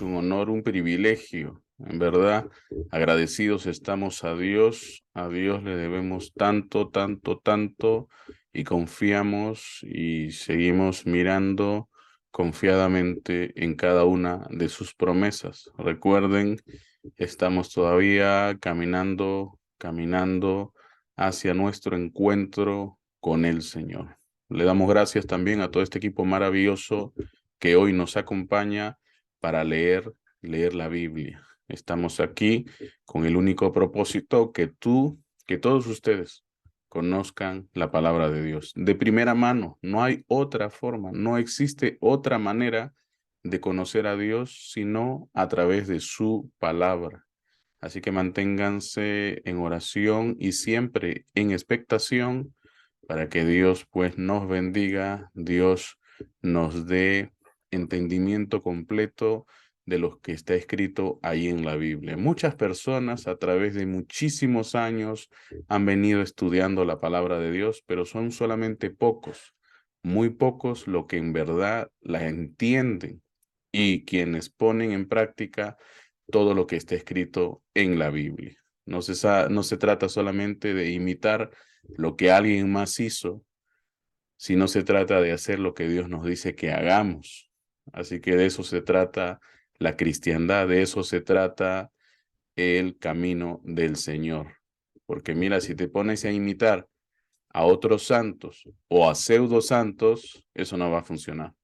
es un honor, un privilegio. En verdad, agradecidos estamos a Dios le debemos tanto, tanto, tanto y confiamos y seguimos mirando confiadamente en cada una de sus promesas. Recuerden, estamos todavía caminando hacia nuestro encuentro con el Señor. Le damos gracias también a todo este equipo maravilloso que hoy nos acompaña para leer la Biblia. Estamos aquí con el único propósito que todos ustedes conozcan la palabra de Dios. De primera mano, no hay otra forma, no existe otra manera de conocer a Dios sino a través de su palabra. Así que manténganse en oración y siempre en expectación para que Dios pues nos bendiga, Dios nos dé entendimiento completo de lo que está escrito ahí en la Biblia. Muchas personas a través de muchísimos años han venido estudiando la palabra de Dios, pero son solamente pocos, muy pocos lo que en verdad la entienden y quienes ponen en práctica todo lo que está escrito en la Biblia. No se trata solamente de imitar lo que alguien más hizo, sino se trata de hacer lo que Dios nos dice que hagamos. Así que de eso se trata la cristiandad, de eso se trata el camino del Señor. Porque mira, si te pones a imitar a otros santos o a pseudo santos, eso no va a funcionar.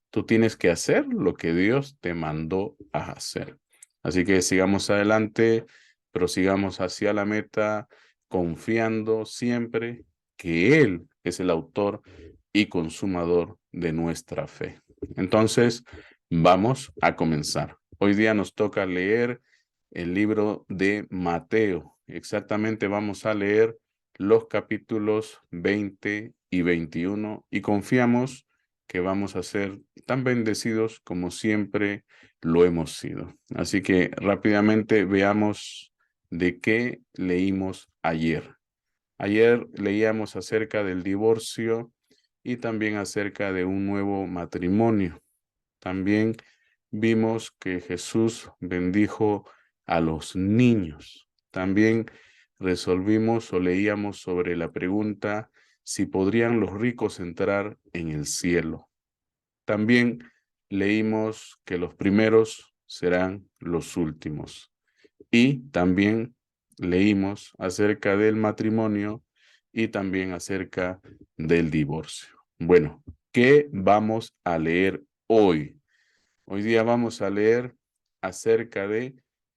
Tú tienes que hacer lo que Dios te mandó a hacer. Así que sigamos adelante, prosigamos hacia la meta, confiando siempre que Él es el autor y consumador de nuestra fe. Entonces, vamos a comenzar. Hoy día nos toca leer el libro de Mateo. Exactamente vamos a leer los capítulos 20 y 21 y confiamos que vamos a ser tan bendecidos como siempre lo hemos sido. Así que rápidamente veamos de qué leímos ayer. Ayer leíamos acerca del divorcio y también acerca de un nuevo matrimonio. También vimos que Jesús bendijo a los niños. También resolvimos o leíamos sobre la pregunta si podrían los ricos entrar en el cielo. También leímos que los primeros serán los últimos. Y también leímos acerca del matrimonio y también acerca del divorcio. Bueno, ¿qué vamos a leer hoy? Hoy día vamos a leer acerca de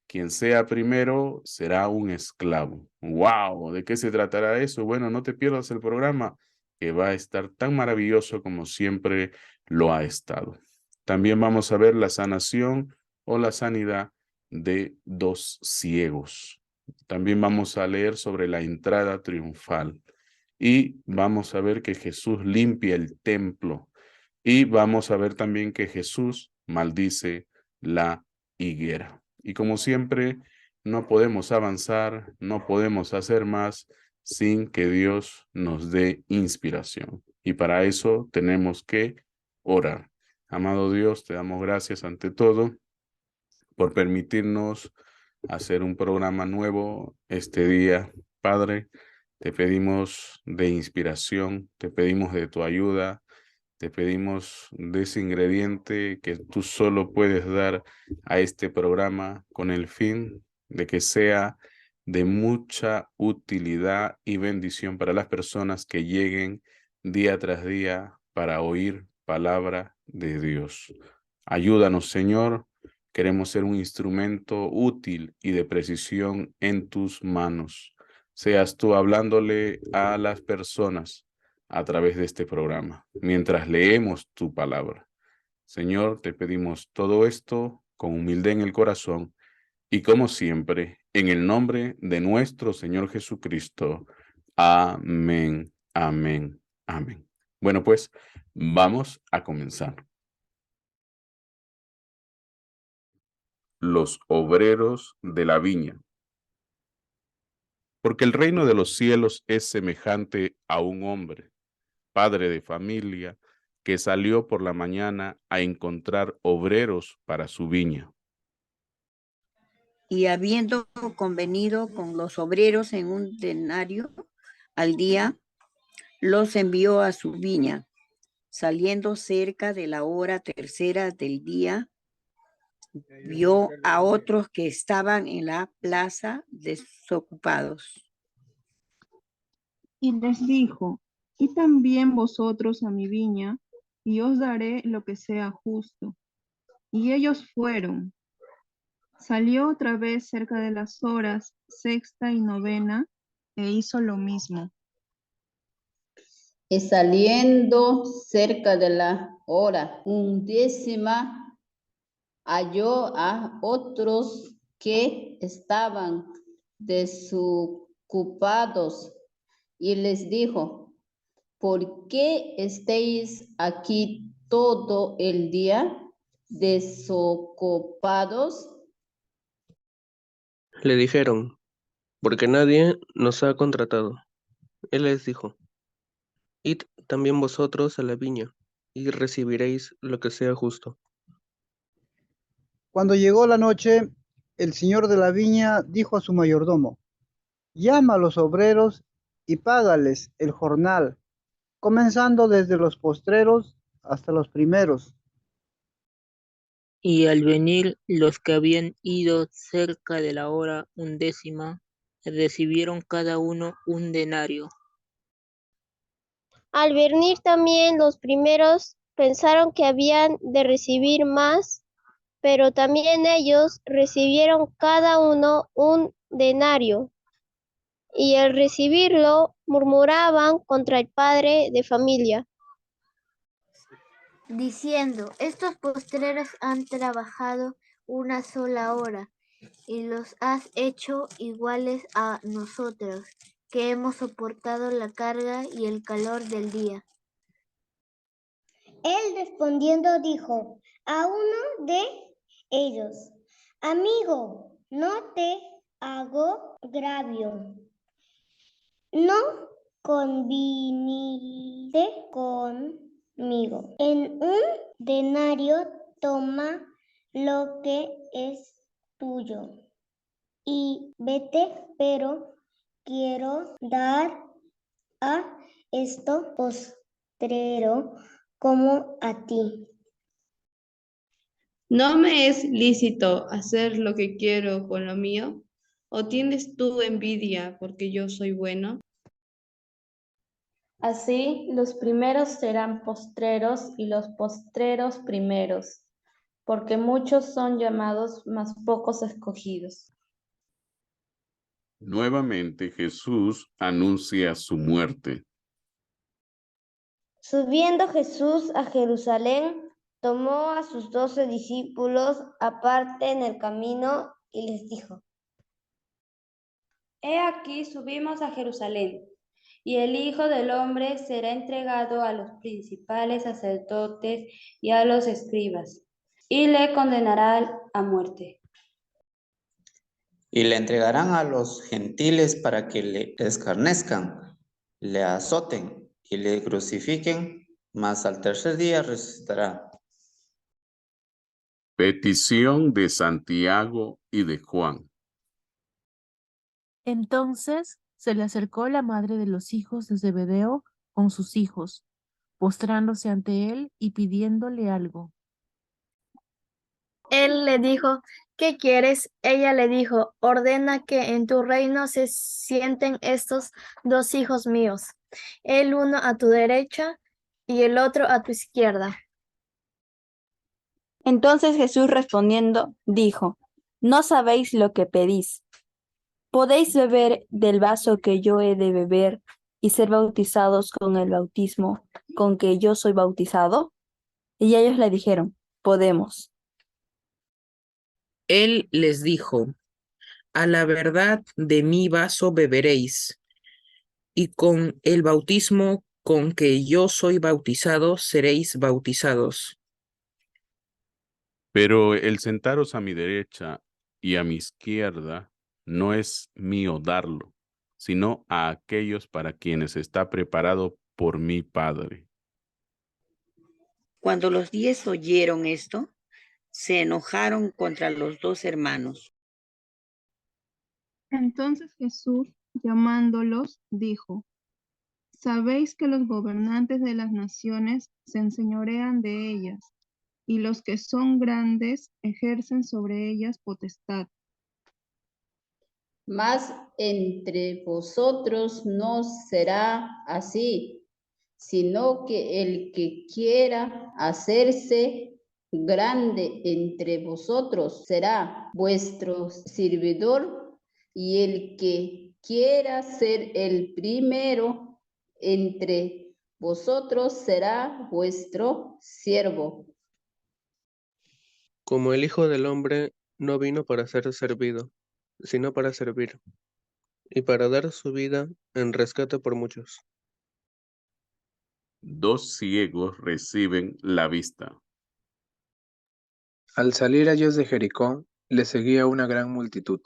quien sea primero será un esclavo. ¡Wow! ¿De qué se tratará eso? Bueno, no te pierdas el programa que va a estar tan maravilloso como siempre lo ha estado. También vamos a ver la sanación o la sanidad de dos ciegos. También vamos a leer sobre la entrada triunfal y vamos a ver que Jesús limpia el templo y vamos a ver también que Jesús maldice la higuera. Y como siempre, no podemos avanzar, no podemos hacer más sin que Dios nos dé inspiración. Y para eso tenemos que orar. Amado Dios, te damos gracias ante todo por permitirnos hacer un programa nuevo este día. Padre, te pedimos de inspiración, te pedimos de tu ayuda, te pedimos de ese ingrediente que tú solo puedes dar a este programa con el fin de que sea de mucha utilidad y bendición para las personas que lleguen día tras día para oír palabra de Dios. Ayúdanos, Señor. Queremos ser un instrumento útil y de precisión en tus manos. Seas tú hablándole a las personas a través de este programa, mientras leemos tu palabra. Señor, te pedimos todo esto con humildad en el corazón y como siempre, en el nombre de nuestro Señor Jesucristo. Amén, amén, amén. Bueno, pues vamos a comenzar. Los obreros de la viña. Porque el reino de los cielos es semejante a un hombre, padre de familia, que salió por la mañana a encontrar obreros para su viña. Y habiendo convenido con los obreros en un denario al día, los envió a su viña. Saliendo cerca de la hora tercera del día, vio a otros que estaban en la plaza desocupados. Y les dijo, y también vosotros a mi viña, y os daré lo que sea justo. Y ellos fueron. Salió otra vez cerca de las horas sexta y novena, e hizo lo mismo. Y saliendo cerca de la hora 11, halló a otros que estaban desocupados y les dijo, ¿por qué estáis aquí todo el día desocupados? Le dijeron, porque nadie nos ha contratado. Él les dijo, id también vosotros a la viña, y recibiréis lo que sea justo. Cuando llegó la noche, el señor de la viña dijo a su mayordomo, llama a los obreros y págales el jornal, comenzando desde los postreros hasta los primeros. Y al venir los que habían ido cerca de la hora 11, recibieron cada uno un denario. Al venir también los primeros, pensaron que habían de recibir más, pero también ellos recibieron cada uno un denario. Y al recibirlo, murmuraban contra el padre de familia, diciendo, estos postreros han trabajado una sola hora, y los has hecho iguales a nosotros, que hemos soportado la carga y el calor del día. Él respondiendo dijo a uno de ellos, amigo, no te hago agravio. ¿No conviniste conmigo? En un denario toma lo que es tuyo y vete, pero quiero dar a esto postrero como a ti. ¿No me es lícito hacer lo que quiero con lo mío? ¿O tienes tú envidia porque yo soy bueno? Así los primeros serán postreros y los postreros primeros, porque muchos son llamados, mas pocos escogidos. Nuevamente Jesús anuncia su muerte. Subiendo Jesús a Jerusalén, tomó a sus 12 discípulos aparte en el camino y les dijo, He aquí subimos a Jerusalén, y el Hijo del Hombre será entregado a los principales sacerdotes y a los escribas, y le condenarán a muerte. Y le entregarán a los gentiles para que le escarnezcan, le azoten y le crucifiquen, mas al tercer día resucitará. Petición de Santiago y de Juan. Entonces se le acercó la madre de los hijos de Zebedeo con sus hijos, postrándose ante él y pidiéndole algo. Él le dijo, ¿qué quieres? Ella le dijo, ordena que en tu reino se sienten estos 2 hijos míos, el uno a tu derecha y el otro a tu izquierda. Entonces Jesús respondiendo dijo, no sabéis lo que pedís. ¿Podéis beber del vaso que yo he de beber y ser bautizados con el bautismo con que yo soy bautizado? Y ellos le dijeron, podemos. Él les dijo, a la verdad de mi vaso beberéis, y con el bautismo con que yo soy bautizado seréis bautizados. Pero el sentaros a mi derecha y a mi izquierda no es mío darlo, sino a aquellos para quienes está preparado por mi Padre. Cuando los 10 oyeron esto, se enojaron contra los 2 hermanos. Entonces Jesús, llamándolos, dijo: Sabéis que los gobernantes de las naciones se enseñorean de ellas, y los que son grandes ejercen sobre ellas potestad. Mas entre vosotros no será así, sino que el que quiera hacerse grande entre vosotros será vuestro servidor, y el que quiera ser el primero entre vosotros será vuestro siervo. Como el Hijo del Hombre no vino para ser servido, sino para servir, y para dar su vida en rescate por muchos. 2 ciegos reciben la vista. Al salir ellos de Jericó, le seguía una gran multitud.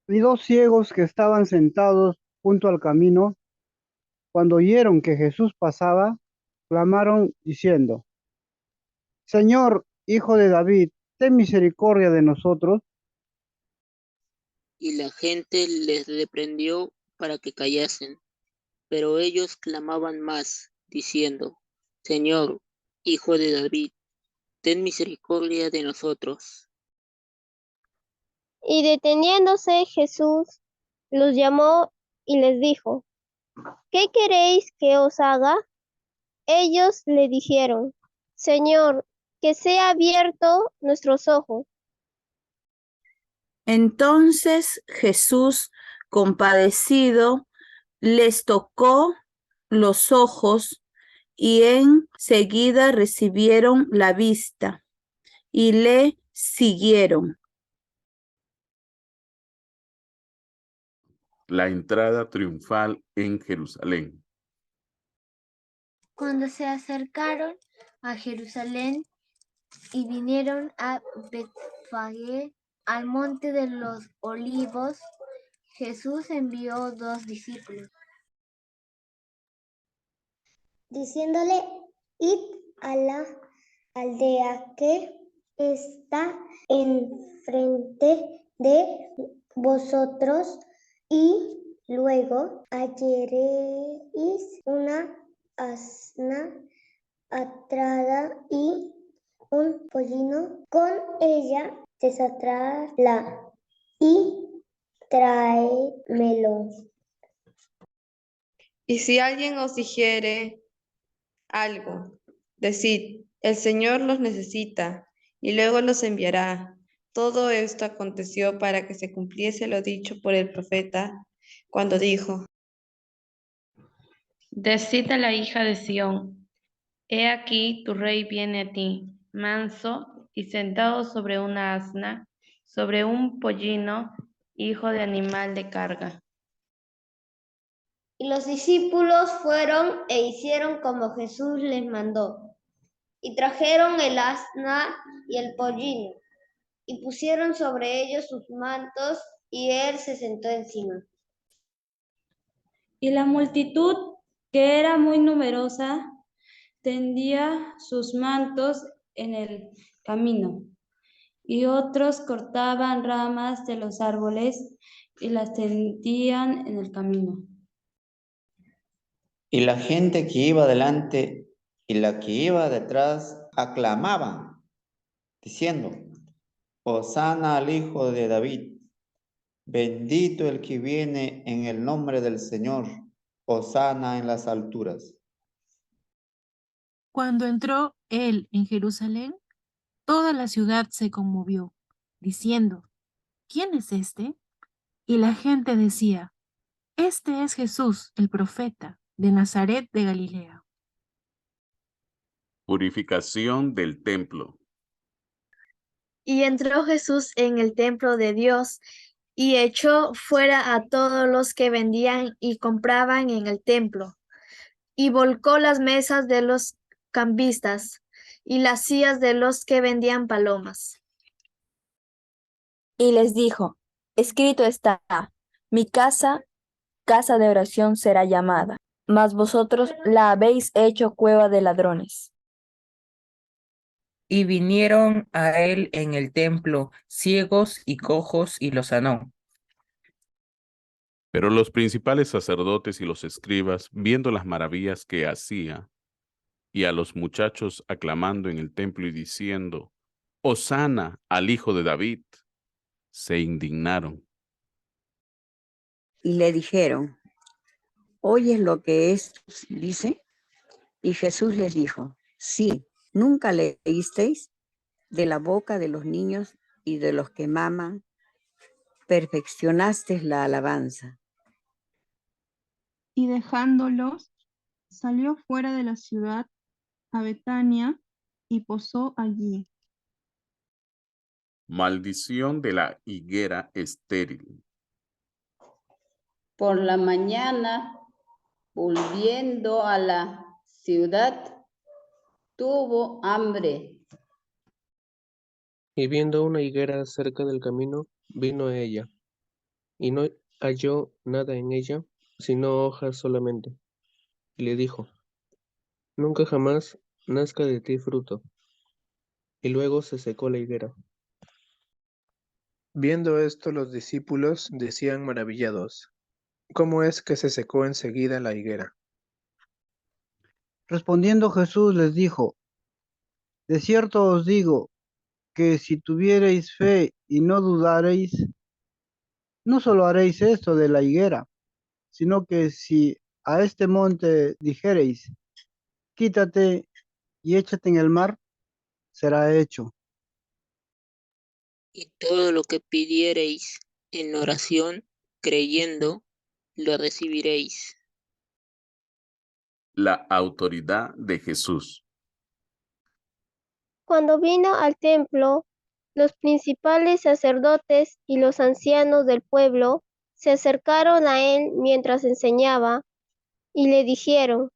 Y 2 ciegos que estaban sentados junto al camino, cuando oyeron que Jesús pasaba, clamaron diciendo: Señor, Hijo de David, ten misericordia de nosotros. Y la gente les reprendió para que callasen. Pero ellos clamaban más, diciendo: Señor, Hijo de David, ten misericordia de nosotros. Y deteniéndose Jesús, los llamó y les dijo: ¿Qué queréis que os haga? Ellos le dijeron: Señor, que sea abierto nuestros ojos. Entonces Jesús, compadecido, les tocó los ojos y enseguida recibieron la vista y le siguieron. La entrada triunfal en Jerusalén. Cuando se acercaron a Jerusalén y vinieron a Betfagé, al monte de los olivos, Jesús envió 2 discípulos, diciéndole: Id a la aldea que está enfrente de vosotros, y luego hallaréis una asna atada y un pollino con ella, desatadla y tráemelo. Y si alguien os dijere algo, decid: el Señor los necesita, y luego los enviará. Todo esto aconteció para que se cumpliese lo dicho por el profeta, cuando dijo: Decid a la hija de Sión: He aquí tu rey viene a ti, manso y sentado sobre una asna, sobre un pollino, hijo de animal de carga. Y los discípulos fueron e hicieron como Jesús les mandó. Y trajeron el asna y el pollino, y pusieron sobre ellos sus mantos, y él se sentó encima. Y la multitud, que era muy numerosa, tendía sus mantos en el camino, y otros cortaban ramas de los árboles y las tendían en el camino. Y la gente que iba delante y la que iba detrás aclamaban, diciendo: Hosana al Hijo de David, bendito el que viene en el nombre del Señor, hosana en las alturas. Cuando entró él en Jerusalén, toda la ciudad se conmovió, diciendo: ¿Quién es este? Y la gente decía: Este es Jesús, el profeta, de Nazaret de Galilea. Purificación del templo. Y entró Jesús en el templo de Dios y echó fuera a todos los que vendían y compraban en el templo, y volcó las mesas de los cambistas y las sillas de los que vendían palomas. Y les dijo: Escrito está: Mi casa, casa de oración será llamada, mas vosotros la habéis hecho cueva de ladrones. Y vinieron a él en el templo ciegos y cojos y los sanó. Pero los principales sacerdotes y los escribas, viendo las maravillas que hacía, y a los muchachos aclamando en el templo y diciendo, Hosana al Hijo de David, se indignaron. Y le dijeron, ¿oyes lo que esto dice? Y Jesús les dijo, sí, ¿nunca leísteis? De la boca de los niños y de los que maman, perfeccionaste la alabanza. Y dejándolos, salió fuera de la ciudad a Betania y posó allí. Maldición de la higuera estéril. Por la mañana, volviendo a la ciudad, tuvo hambre. Y viendo una higuera cerca del camino, vino a ella, y no halló nada en ella, sino hojas solamente. Y le dijo, nunca jamás nazca de ti fruto. Y luego se secó la higuera. Viendo esto, los discípulos decían maravillados, ¿cómo es que se secó enseguida la higuera? Respondiendo Jesús les dijo, de cierto os digo que si tuviereis fe y no dudareis, no solo haréis esto de la higuera, sino que si a este monte dijereis, quítate y échate en el mar, será hecho. Y todo lo que pidiereis en oración, creyendo, lo recibiréis. La autoridad de Jesús. Cuando vino al templo, los principales sacerdotes y los ancianos del pueblo se acercaron a él mientras enseñaba y le dijeron,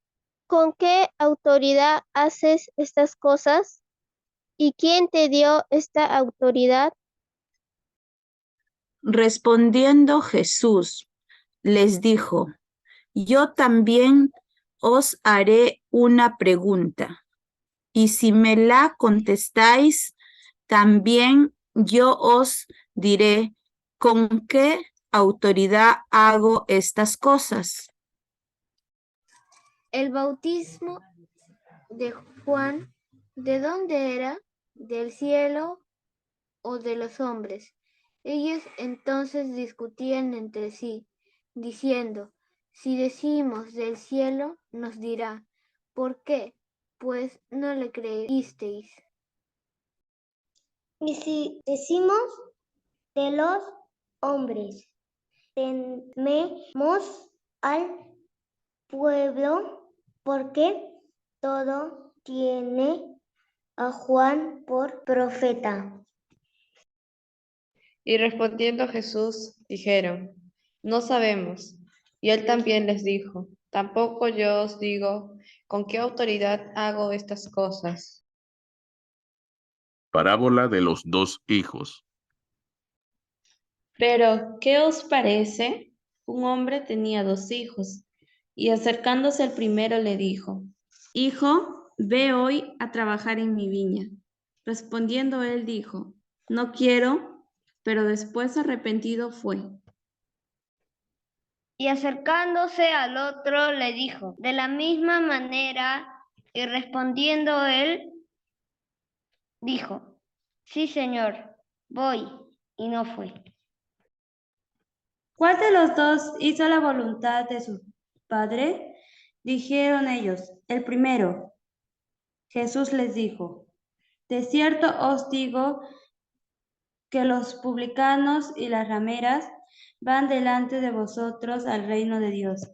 ¿con qué autoridad haces estas cosas? ¿Y quién te dio esta autoridad? Respondiendo Jesús, les dijo, yo también os haré una pregunta, y si me la contestáis, también yo os diré con qué autoridad hago estas cosas. El bautismo de Juan, ¿de dónde era? ¿Del cielo o de los hombres? Ellos entonces discutían entre sí, diciendo, si decimos del cielo, nos dirá, ¿por qué? Pues no le creísteis. Y si decimos de los hombres, tememos al pueblo porque todo tiene a Juan por profeta. Y respondiendo Jesús, dijeron, no sabemos. Y él también les dijo, tampoco yo os digo con qué autoridad hago estas cosas. Parábola de los dos hijos. Pero, ¿qué os parece? Un hombre tenía 2 hijos, y acercándose al primero le dijo, Hijo, ve hoy a trabajar en mi viña. Respondiendo él dijo, No quiero, pero después arrepentido fue. Y acercándose al otro le dijo, de la misma manera, y respondiendo él, dijo, sí, Señor, voy, y no fue. ¿Cuál de los dos hizo la voluntad de su padre? Dijeron ellos, el primero. Jesús les dijo, de cierto os digo que los publicanos y las rameras van delante de vosotros al reino de Dios.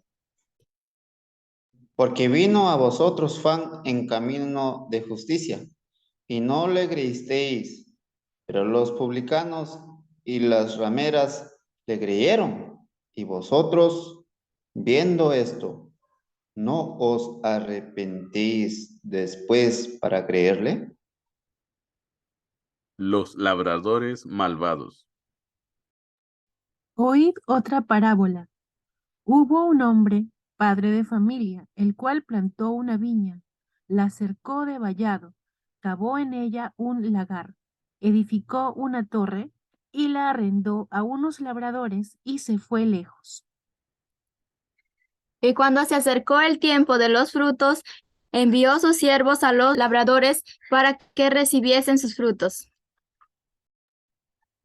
Porque vino a vosotros Juan en camino de justicia, y no le creísteis, pero los publicanos y las rameras le creyeron, y vosotros, viendo esto, ¿no os arrepentís después para creerle? Los labradores malvados. Oíd otra parábola. Hubo un hombre, padre de familia, el cual plantó una viña, la cercó de vallado, cavó en ella un lagar, edificó una torre y la arrendó a unos labradores y se fue lejos. Y cuando se acercó el tiempo de los frutos, envió sus siervos a los labradores para que recibiesen sus frutos.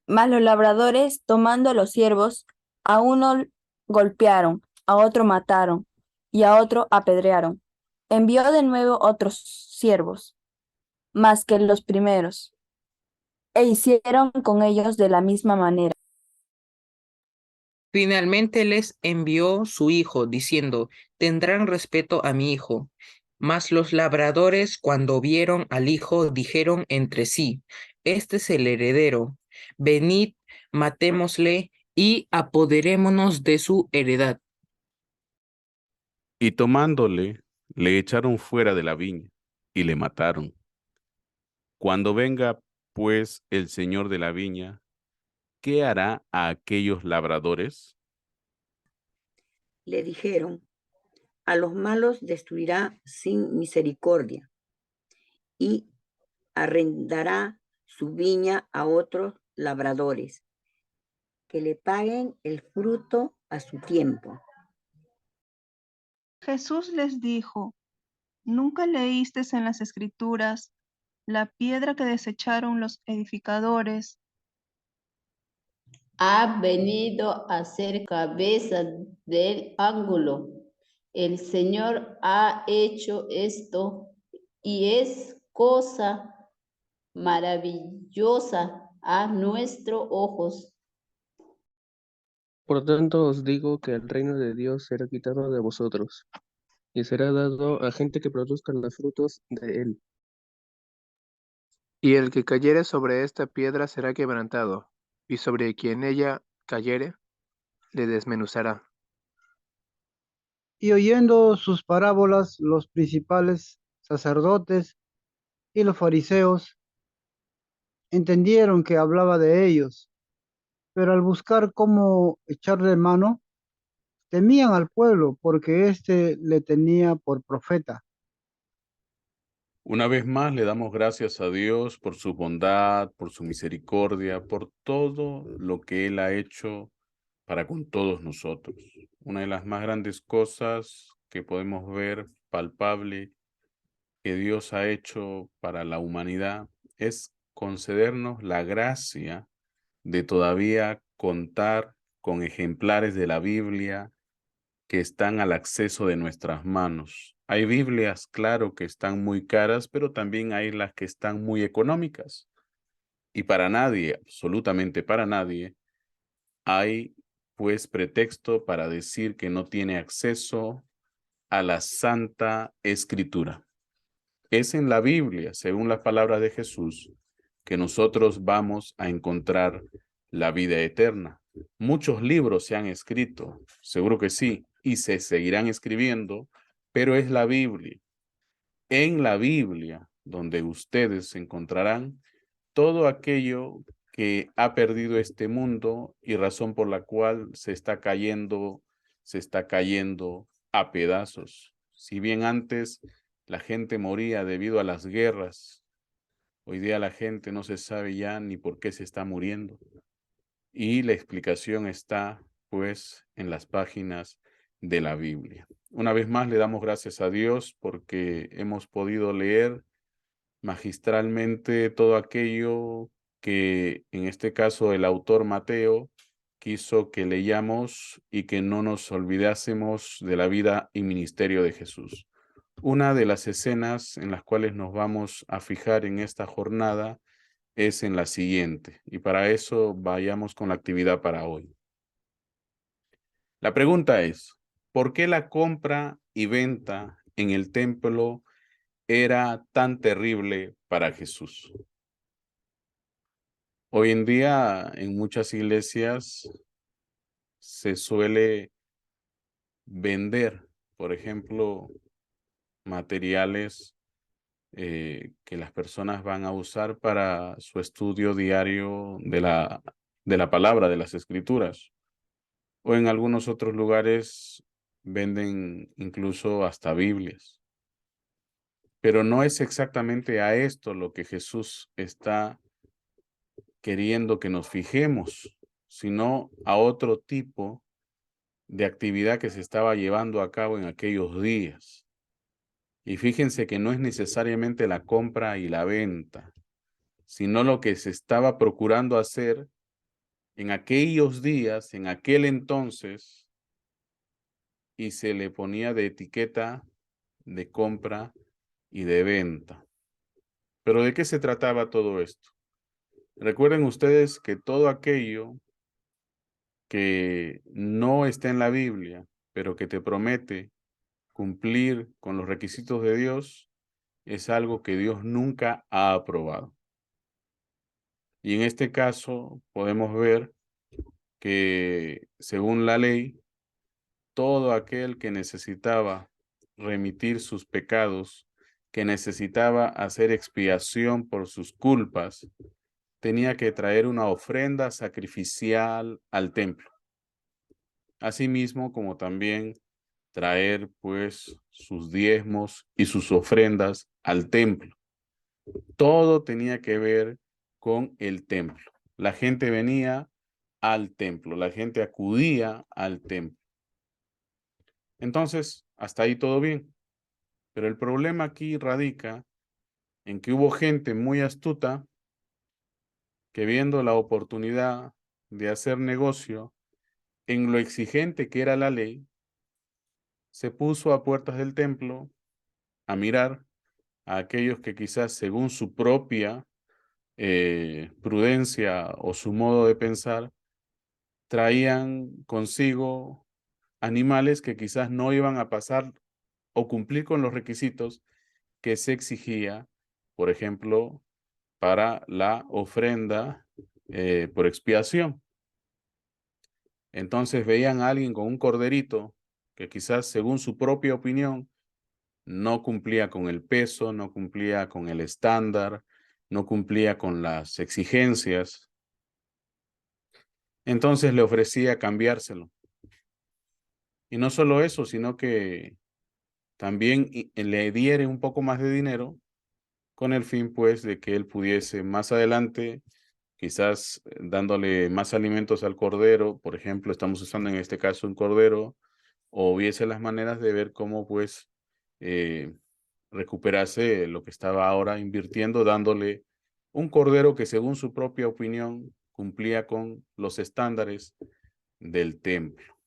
Mas los labradores, tomando a los siervos, a uno golpearon, a otro mataron y a otro apedrearon. Envió de nuevo otros siervos, más que los primeros, e hicieron con ellos de la misma manera. Finalmente les envió su hijo, diciendo, tendrán respeto a mi hijo. Mas los labradores, cuando vieron al hijo, dijeron entre sí, este es el heredero, venid, matémosle y apoderémonos de su heredad. Y tomándole, le echaron fuera de la viña y le mataron. Cuando venga, pues, el señor de la viña, ¿qué hará a aquellos labradores? Le dijeron, a los malos destruirá sin misericordia y arrendará su viña a otros labradores que le paguen el fruto a su tiempo. Jesús les dijo, ¿nunca leísteis en las Escrituras la piedra que desecharon los edificadores? Ha venido a ser cabeza del ángulo. El Señor ha hecho esto y es cosa maravillosa a nuestros ojos. Por tanto os digo que el reino de Dios será quitado de vosotros, y será dado a gente que produzca los frutos de él. Y el que cayere sobre esta piedra será quebrantado, y sobre quien ella cayere, le desmenuzará. Y oyendo sus parábolas, los principales sacerdotes y los fariseos entendieron que hablaba de ellos, pero al buscar cómo echarle mano, temían al pueblo porque éste le tenía por profeta. Una vez más le damos gracias a Dios por su bondad, por su misericordia, por todo lo que Él ha hecho para con todos nosotros. Una de las más grandes cosas que podemos ver palpable que Dios ha hecho para la humanidad es concedernos la gracia de todavía contar con ejemplares de la Biblia que están al acceso de nuestras manos. Hay Biblias, claro, que están muy caras, pero también hay las que están muy económicas. Y para nadie, absolutamente para nadie, hay pues pretexto para decir que no tiene acceso a la Santa Escritura. Es en la Biblia, según las palabras de Jesús, que nosotros vamos a encontrar la vida eterna. Muchos libros se han escrito, seguro que sí, y se seguirán escribiendo, pero es la Biblia. En la Biblia, donde ustedes encontrarán todo aquello que ha perdido este mundo y razón por la cual se está cayendo a pedazos. Si bien antes la gente moría debido a las guerras, hoy día la gente no se sabe ya ni por qué se está muriendo. Y la explicación está, pues, en las páginas de la Biblia. Una vez más le damos gracias a Dios porque hemos podido leer magistralmente todo aquello que, en este caso, el autor Mateo quiso que leyamos y que no nos olvidásemos de la vida y ministerio de Jesús. Una de las escenas en las cuales nos vamos a fijar en esta jornada es en la siguiente, y para eso vayamos con la actividad para hoy. La pregunta es, ¿por qué la compra y venta en el templo era tan terrible para Jesús? Hoy en día, en muchas iglesias se suele vender, por ejemplo, materiales que las personas van a usar para su estudio diario de la palabra, de las escrituras. O en algunos otros lugares venden incluso hasta Biblias. Pero no es exactamente a esto lo que Jesús está queriendo que nos fijemos, sino a otro tipo de actividad que se estaba llevando a cabo en aquellos días. Y fíjense que no es necesariamente la compra y la venta, sino lo que se estaba procurando hacer en aquellos días, en aquel entonces, y se le ponía de etiqueta de compra y de venta. ¿Pero de qué se trataba todo esto? Recuerden ustedes que todo aquello que no está en la Biblia, pero que te promete cumplir con los requisitos de Dios, es algo que Dios nunca ha aprobado. Y en este caso podemos ver que según la ley, todo aquel que necesitaba remitir sus pecados, que necesitaba hacer expiación por sus culpas, tenía que traer una ofrenda sacrificial al templo. Asimismo, como también traer pues sus diezmos y sus ofrendas al templo. Todo tenía que ver con el templo. La gente venía al templo, la gente acudía al templo. Entonces, hasta ahí todo bien. Pero el problema aquí radica en que hubo gente muy astuta que, viendo la oportunidad de hacer negocio en lo exigente que era la ley, se puso a puertas del templo a mirar a aquellos que quizás según su propia prudencia o su modo de pensar, traían consigo animales que quizás no iban a pasar o cumplir con los requisitos que se exigía, por ejemplo, para la ofrenda por expiación. Entonces veían a alguien con un corderito que quizás según su propia opinión no cumplía con el peso, no cumplía con el estándar, no cumplía con las exigencias. Entonces le ofrecía cambiárselo. Y no solo eso, sino que también le diere un poco más de dinero con el fin, pues, de que él pudiese más adelante, quizás dándole más alimentos al cordero, por ejemplo, estamos usando en este caso un cordero, o viese las maneras de ver cómo, pues, recuperase lo que estaba ahora invirtiendo, dándole un cordero que según su propia opinión cumplía con los estándares del templo.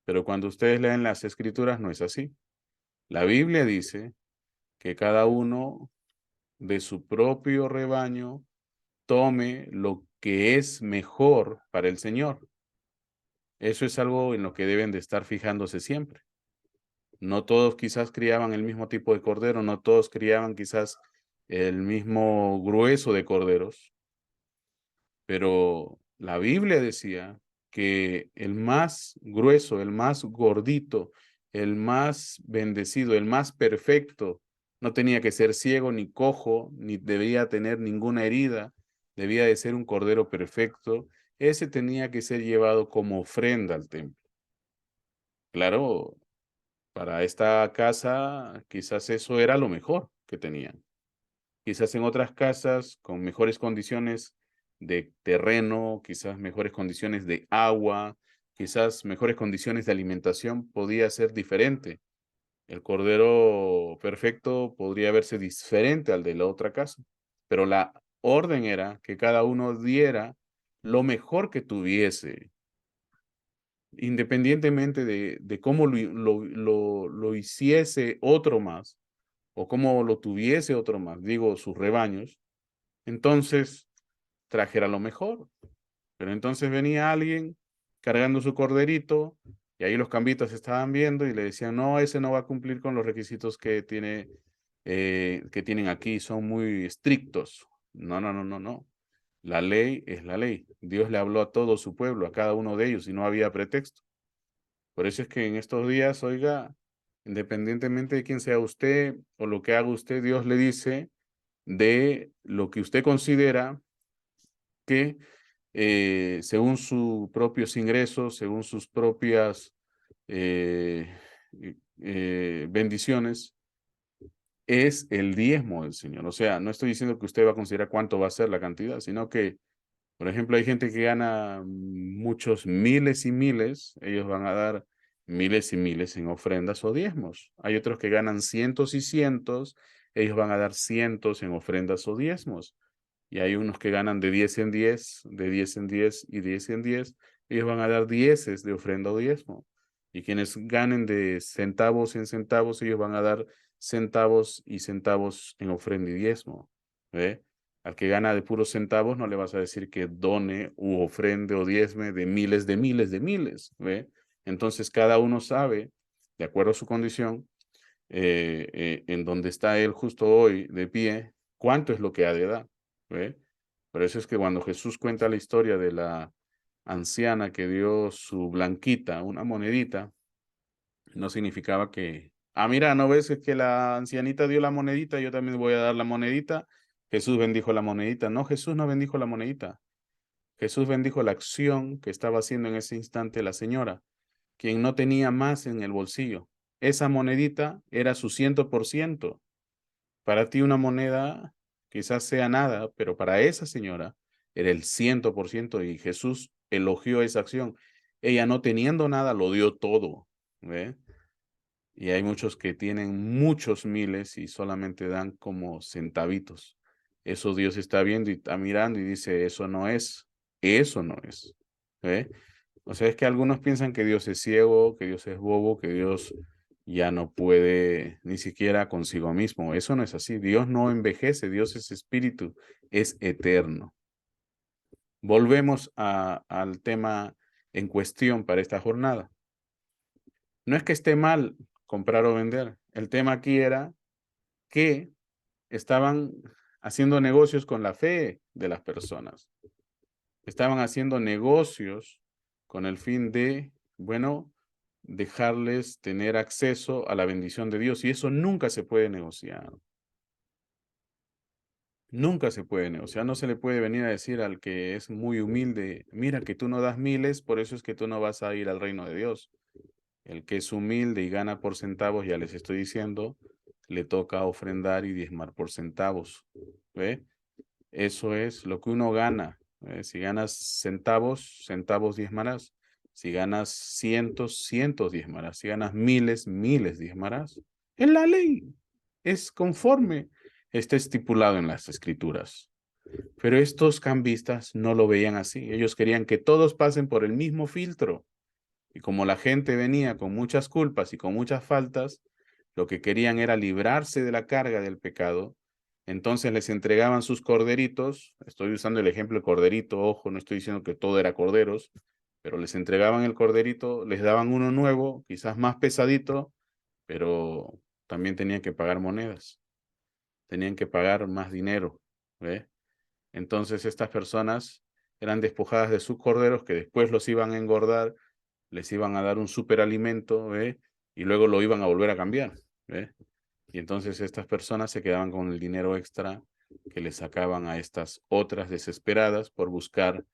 Pero cuando ustedes leen las escrituras no es así. La Biblia dice que cada uno de su propio rebaño tome lo que es mejor para el Señor. Eso es algo en lo que deben de estar fijándose siempre. No todos quizás criaban el mismo tipo de cordero, no todos criaban quizás el mismo grueso de corderos, pero la Biblia decía que el más grueso, el más gordito, el más bendecido, el más perfecto, no tenía que ser ciego ni cojo, ni debía tener ninguna herida, debía de ser un cordero perfecto. Ese tenía que ser llevado como ofrenda al templo. Claro, para esta casa quizás eso era lo mejor que tenían. Quizás en otras casas con mejores condiciones de terreno, quizás mejores condiciones de agua, quizás mejores condiciones de alimentación, podía ser diferente. El cordero perfecto podría verse diferente al de la otra casa, pero la orden era que cada uno diera lo mejor que tuviese, independientemente de cómo lo hiciese otro más, o cómo lo tuviese otro más, digo, sus rebaños. Entonces trajera lo mejor. Pero entonces venía alguien cargando su corderito y ahí los cambitas estaban viendo y le decían, no, ese no va a cumplir con los requisitos que tienen aquí, son muy estrictos. No, no, no, no, no. La ley es la ley. Dios le habló a todo su pueblo, a cada uno de ellos, y no había pretexto. Por eso es que en estos días, oiga, independientemente de quién sea usted o lo que haga usted, Dios le dice de lo que usted considera que según sus propios ingresos, según sus propias bendiciones, es el diezmo del Señor. O sea, no estoy diciendo que usted va a considerar cuánto va a ser la cantidad, sino que, por ejemplo, hay gente que gana muchos miles y miles, ellos van a dar miles y miles en ofrendas o diezmos. Hay otros que ganan cientos y cientos, ellos van a dar cientos en ofrendas o diezmos. Y hay unos que ganan de 10 en 10, de 10 en 10 y 10 en 10, ellos van a dar dieces de ofrenda o diezmo. Y quienes ganen de centavos en centavos, ellos van a dar centavos y centavos en ofrenda y diezmo. ¿Ve? Al que gana de puros centavos no le vas a decir que done u ofrende o diezme de miles de miles de miles. ¿Ve? Entonces cada uno sabe, de acuerdo a su condición, en donde está él justo hoy de pie, cuánto es lo que ha de dar. ¿Ve? Por eso es que cuando Jesús cuenta la historia de la anciana que dio su blanquita, una monedita, no significaba que, mira, ¿no ves que la ancianita dio la monedita? Yo también voy a dar la monedita. Jesús bendijo la monedita. No, Jesús no bendijo la monedita. Jesús bendijo la acción que estaba haciendo en ese instante la señora, quien no tenía más en el bolsillo. Esa monedita era su 100%. Para ti una moneda quizás sea nada, pero para esa señora era el 100% y Jesús elogió esa acción. Ella no teniendo nada lo dio todo. ¿Ve? Y hay muchos que tienen muchos miles y solamente dan como centavitos. Eso Dios está viendo y está mirando y dice, eso no es. ¿Ve? O sea, es que algunos piensan que Dios es ciego, que Dios es bobo, que Dios ya no puede ni siquiera consigo mismo. Eso no es así. Dios no envejece, Dios es espíritu, es eterno. Volvemos al tema en cuestión para esta jornada. No es que esté mal comprar o vender. El tema aquí era que estaban haciendo negocios con la fe de las personas. Estaban haciendo negocios con el fin de, bueno, dejarles tener acceso a la bendición de Dios. Y eso nunca se puede negociar. Nunca se puede negociar. No se le puede venir a decir al que es muy humilde, mira que tú no das miles, por eso es que tú no vas a ir al reino de Dios. El que es humilde y gana por centavos, ya les estoy diciendo, le toca ofrendar y diezmar por centavos. ¿Ve? Eso es lo que uno gana. Si ganas centavos, centavos diezmarás. Si ganas cientos, cientos diezmarás. Si ganas miles, miles diezmarás. En la ley es conforme está estipulado en las escrituras. Pero estos cambistas no lo veían así. Ellos querían que todos pasen por el mismo filtro. Y como la gente venía con muchas culpas y con muchas faltas, lo que querían era librarse de la carga del pecado. Entonces les entregaban sus corderitos. Estoy usando el ejemplo de corderito, ojo, no estoy diciendo que todo era corderos, pero les entregaban el corderito, les daban uno nuevo, quizás más pesadito, pero también tenían que pagar monedas. Tenían que pagar más dinero. ¿Ve? Entonces estas personas eran despojadas de sus corderos que después los iban a engordar, les iban a dar un superalimento, ¿ve? Y luego lo iban a volver a cambiar, ¿ve? Y entonces estas personas se quedaban con el dinero extra que les sacaban a estas otras desesperadas por buscar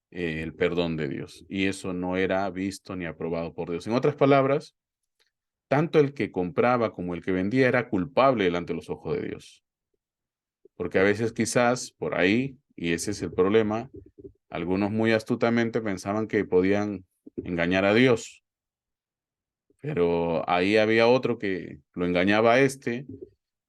el perdón de Dios. Y eso no era visto ni aprobado por Dios. En otras palabras, tanto el que compraba como el que vendía era culpable delante de los ojos de Dios. Porque a veces quizás por ahí, y ese es el problema, algunos muy astutamente pensaban que podían engañar a Dios. Pero ahí había otro que lo engañaba a este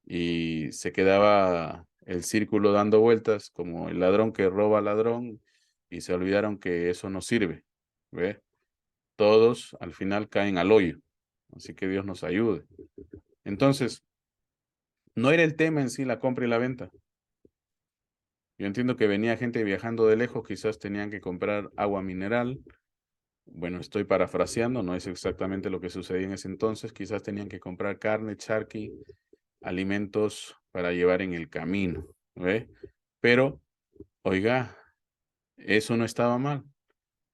y se quedaba el círculo dando vueltas como el ladrón que roba al ladrón y se olvidaron que eso no sirve. ¿Ve? Todos al final caen al hoyo. Así que Dios nos ayude. Entonces, no era el tema en sí la compra y la venta. Yo entiendo que venía gente viajando de lejos, quizás tenían que comprar agua mineral. Bueno, estoy parafraseando, no es exactamente lo que sucedía en ese entonces. Quizás tenían que comprar carne, charqui, alimentos para llevar en el camino. ¿Ve? Pero, oiga, eso no estaba mal.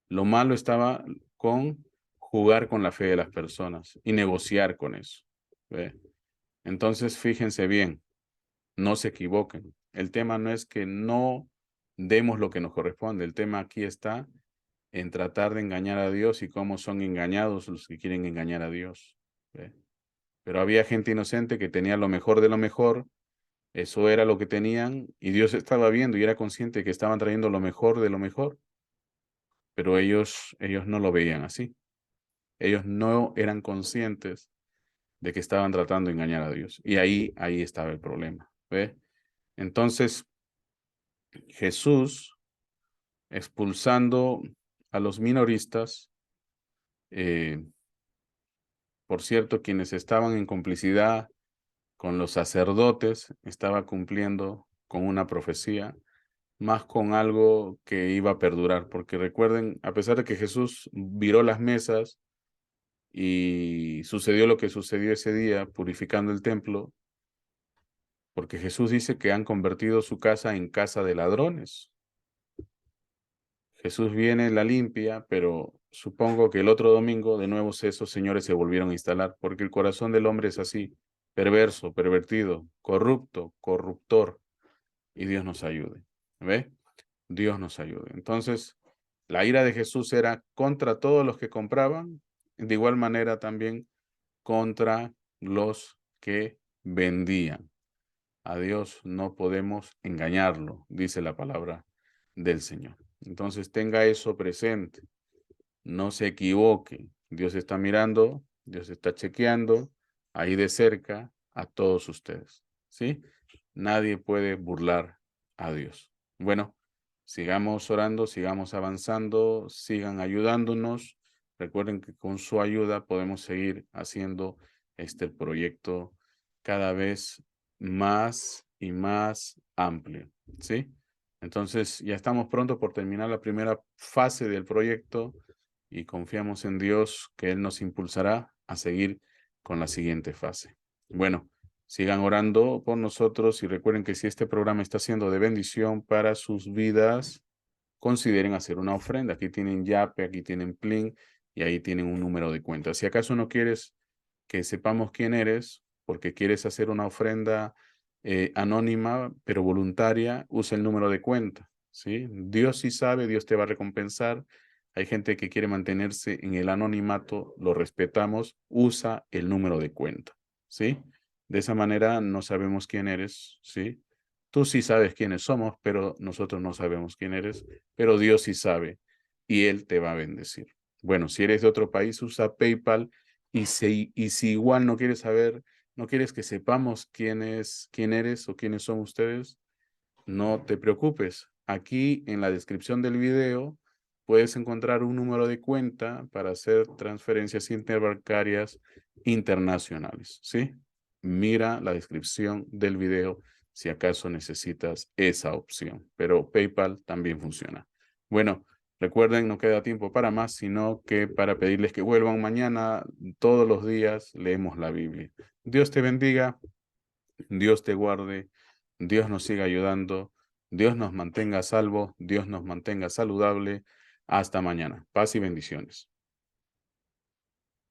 Lo malo estaba con jugar con la fe de las personas y negociar con eso. ¿Ve? Entonces, fíjense bien, no se equivoquen. El tema no es que no demos lo que nos corresponde. El tema aquí está en tratar de engañar a Dios y cómo son engañados los que quieren engañar a Dios. ¿Ve? pero había gente inocente que tenía lo mejor de lo mejor, eso era lo que tenían, y Dios estaba viendo y era consciente que estaban trayendo lo mejor de lo mejor, pero ellos no lo veían así. Ellos no eran conscientes de que estaban tratando de engañar a Dios. Y ahí estaba el problema. ¿Ve? Entonces, Jesús, expulsando a los minoristas, por cierto, quienes estaban en complicidad con los sacerdotes, estaba cumpliendo con una profecía, más con algo que iba a perdurar. Porque recuerden, a pesar de que Jesús viró las mesas y sucedió lo que sucedió ese día, purificando el templo, porque Jesús dice que han convertido su casa en casa de ladrones. Jesús viene, la limpia, pero supongo que el otro domingo de nuevo esos señores se volvieron a instalar, porque el corazón del hombre es así, perverso, pervertido, corrupto, corruptor, y Dios nos ayude. ¿Ve? Dios nos ayude. Entonces, la ira de Jesús era contra todos los que compraban, de igual manera también contra los que vendían. A Dios no podemos engañarlo, dice la palabra del Señor. Entonces tenga eso presente, no se equivoque. Dios está mirando, Dios está chequeando ahí de cerca a todos ustedes, ¿sí? Nadie puede burlar a Dios. Bueno, sigamos orando, sigamos avanzando, sigan ayudándonos. Recuerden que con su ayuda podemos seguir haciendo este proyecto cada vez más y más amplio, ¿sí? Entonces ya estamos pronto por terminar la primera fase del proyecto y confiamos en Dios que Él nos impulsará a seguir con la siguiente fase. Bueno, sigan orando por nosotros y recuerden que si este programa está siendo de bendición para sus vidas, consideren hacer una ofrenda. Aquí tienen Yape, aquí tienen Plin y ahí tienen un número de cuenta. Si acaso no quieres que sepamos quién eres, porque quieres hacer una ofrenda anónima, pero voluntaria, usa el número de cuenta, ¿sí? Dios sí sabe, Dios te va a recompensar. Hay gente que quiere mantenerse en el anonimato, lo respetamos, usa el número de cuenta, ¿sí? De esa manera no sabemos quién eres, ¿sí? Tú sí sabes quiénes somos, pero nosotros no sabemos quién eres, pero Dios sí sabe y Él te va a bendecir. Bueno, si eres de otro país, usa PayPal y si igual no quieres saber, no quieres que sepamos quién eres o quiénes son ustedes, no te preocupes. Aquí en la descripción del video puedes encontrar un número de cuenta para hacer transferencias interbancarias internacionales, ¿sí? Mira la descripción del video si acaso necesitas esa opción, pero PayPal también funciona. Bueno, recuerden, no queda tiempo para más, sino que para pedirles que vuelvan mañana. Todos los días leemos la Biblia. Dios te bendiga, Dios te guarde, Dios nos siga ayudando, Dios nos mantenga a salvo, Dios nos mantenga saludable. Hasta mañana. Paz y bendiciones.